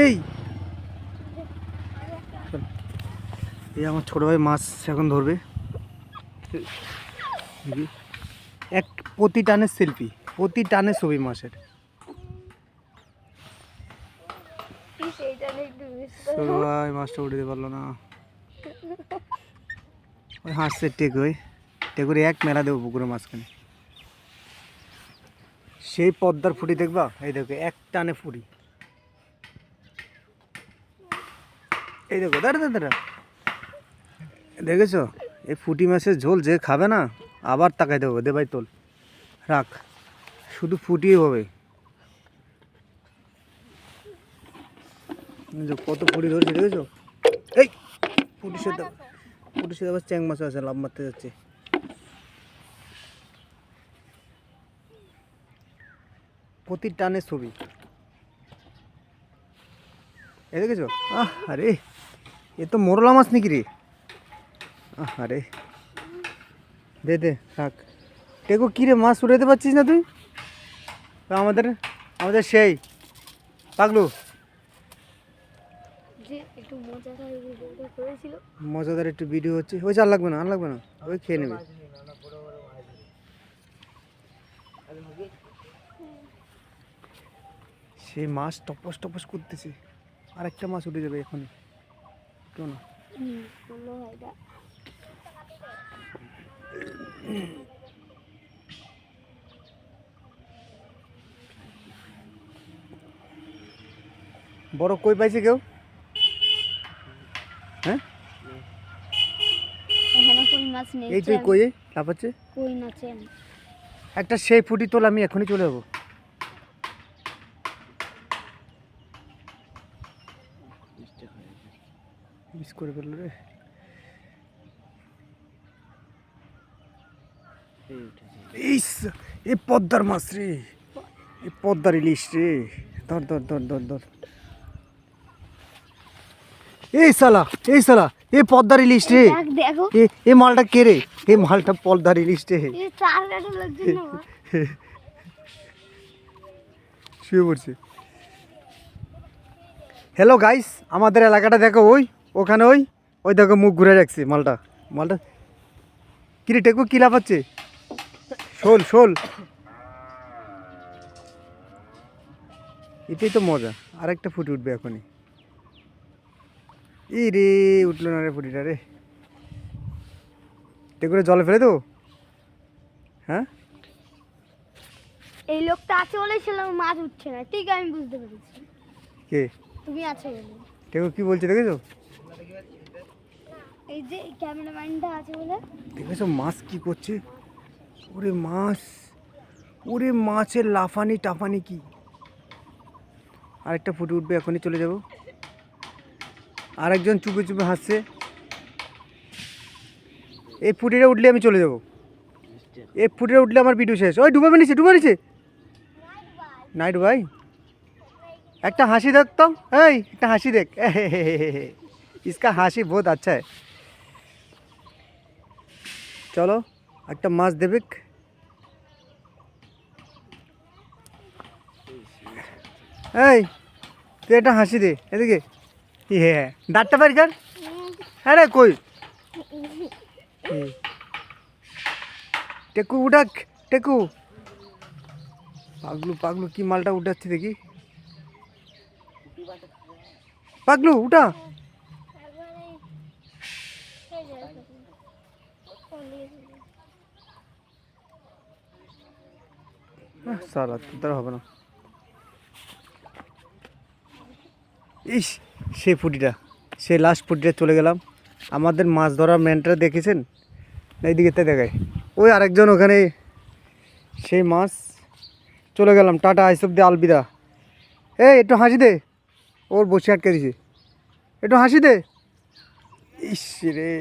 এই এই আমার ছোট ভাই মাছ এখন ধরবে। এক প্রতি টানের সেলফি, প্রতি টানে ছবি মাছের। ভাই মাছটা উঠে দিতে পারলো না। ওই হাসছে টেকুই, টেকুরে এক মেলা দেবো পুকুরের মাঝখানে। সেই পদ্মার ফুটি দেখবা, এই দেখো এক টানে ফুটি। এই দেখো দাঁড়া দাঁড়া, দেখেছো? এই ফুটি মাছের ঝোল যে খাবে না আবার তাকাই দেবো, দে ভাই তোল রাখ, শুধু ফুটিয়ে হবে। কত ফুটি ধরেছে দেখেছো? এই ফুটির সাথে আবার চ্যাং মাছ আছে, লাভ মারতে যাচ্ছে। প্রতি টানে ছবি, এ দেখেছো? আরে এ তো মোরলা মাছ নাকি রে? আরে দে দে থাক। টেকো কী রে, মাছ উড়াতে পারছিস না তুই? আমাদের আমাদের সেই পাগলু মজাদার একটু ভিডিও হচ্ছে, ওই আর লাগবে না, আর লাগবে না, ওই খেয়ে নেবে। সেই মাছ টপস টপস করতেছে, আর একটা মাছ উঠে যাবে এখনই, কেউ না। বড় কই পাইছে কেউ? হ্যাঁ এই তুই কই লাফাচ্ছে একটা, সেই ফুটি তোল, আমি এখনই চলে যাবো। মিস করে ফেললো রে। এই পদ্মার মাছ রে, এই পদ্মার ইলিশ রে, ধর ধর ধর ধর ধর। এই সালা এই পদ্মার ইলিশ রে, এই মালটা কে রে? এই মালটা পদ্মার ইলিশ রে, শুয়ে পড়ছে। হ্যালো গাইস, আমাদের এলাকাটা দেখো, ওখানে ওই দেখো মুখ ঘুরে রাখছে মালটা কিরে টেকু কি লাফাচ্ছে? শোল এটাই তো মজা। আরেকটা ফুটি উঠবে এখনই। এই রে উঠলো না রে ফুটিটা রে, টেকুরে জলে ফেলে দেবো। হ্যাঁ এই লোকটা আছে বলেই ছিলাম মাছ উঠছে না, ঠিক আমি বুঝতে পেরেছি। কে? তুমি আছো বলে। টেকু কি বলছে দেখেছো? এই যে ক্যামেরাম্যানটা আছে বলে। দেখেছো মাছ কি করছে? ওরে মাছের লাফানি টাফানি কি! আরেকটা ফুটে উঠবে এখনই, চলে যাব। আরেকজন চুপে চুপে হাসছে। এই ফুটিটা উঠলে আমি চলে যাব, এই ফুটিটা উঠলে আমার ভিডিও শেষ। ওই ডুবে নিছে নাইট ভাই, একটা হাসি দেখ তো, এই একটা হাসি দেখ। इसका হাসি বহুত আচ্ছা है। চলো একটা মাছ দেবে। এই তুই একটা হাসি দে এদিকে, হ্যাঁ দাঁতটা বাড়ি কর। হ্যাঁ রে কই টেকু উঠাক, টেকু পাগলু কি মালটা উঠাচ্ছে দেখি, পাগলু উঠা। সারা তোর হবে না। ইস সেই ফুটিটা, সেই লাস্ট ফুটিটা চলে গেলাম। আমাদের মাছ ধরার ম্যানটা দেখেছেন? এইদিকে দেখায় ওই আরেকজন ওখানে, সেই মাছ। চলে গেলাম, টাটা, আইসব দে, আলবিদা। এই একটু হাসি দে, ওর বসে আটকে দিছে, একটু হাসি দে। ইস রে।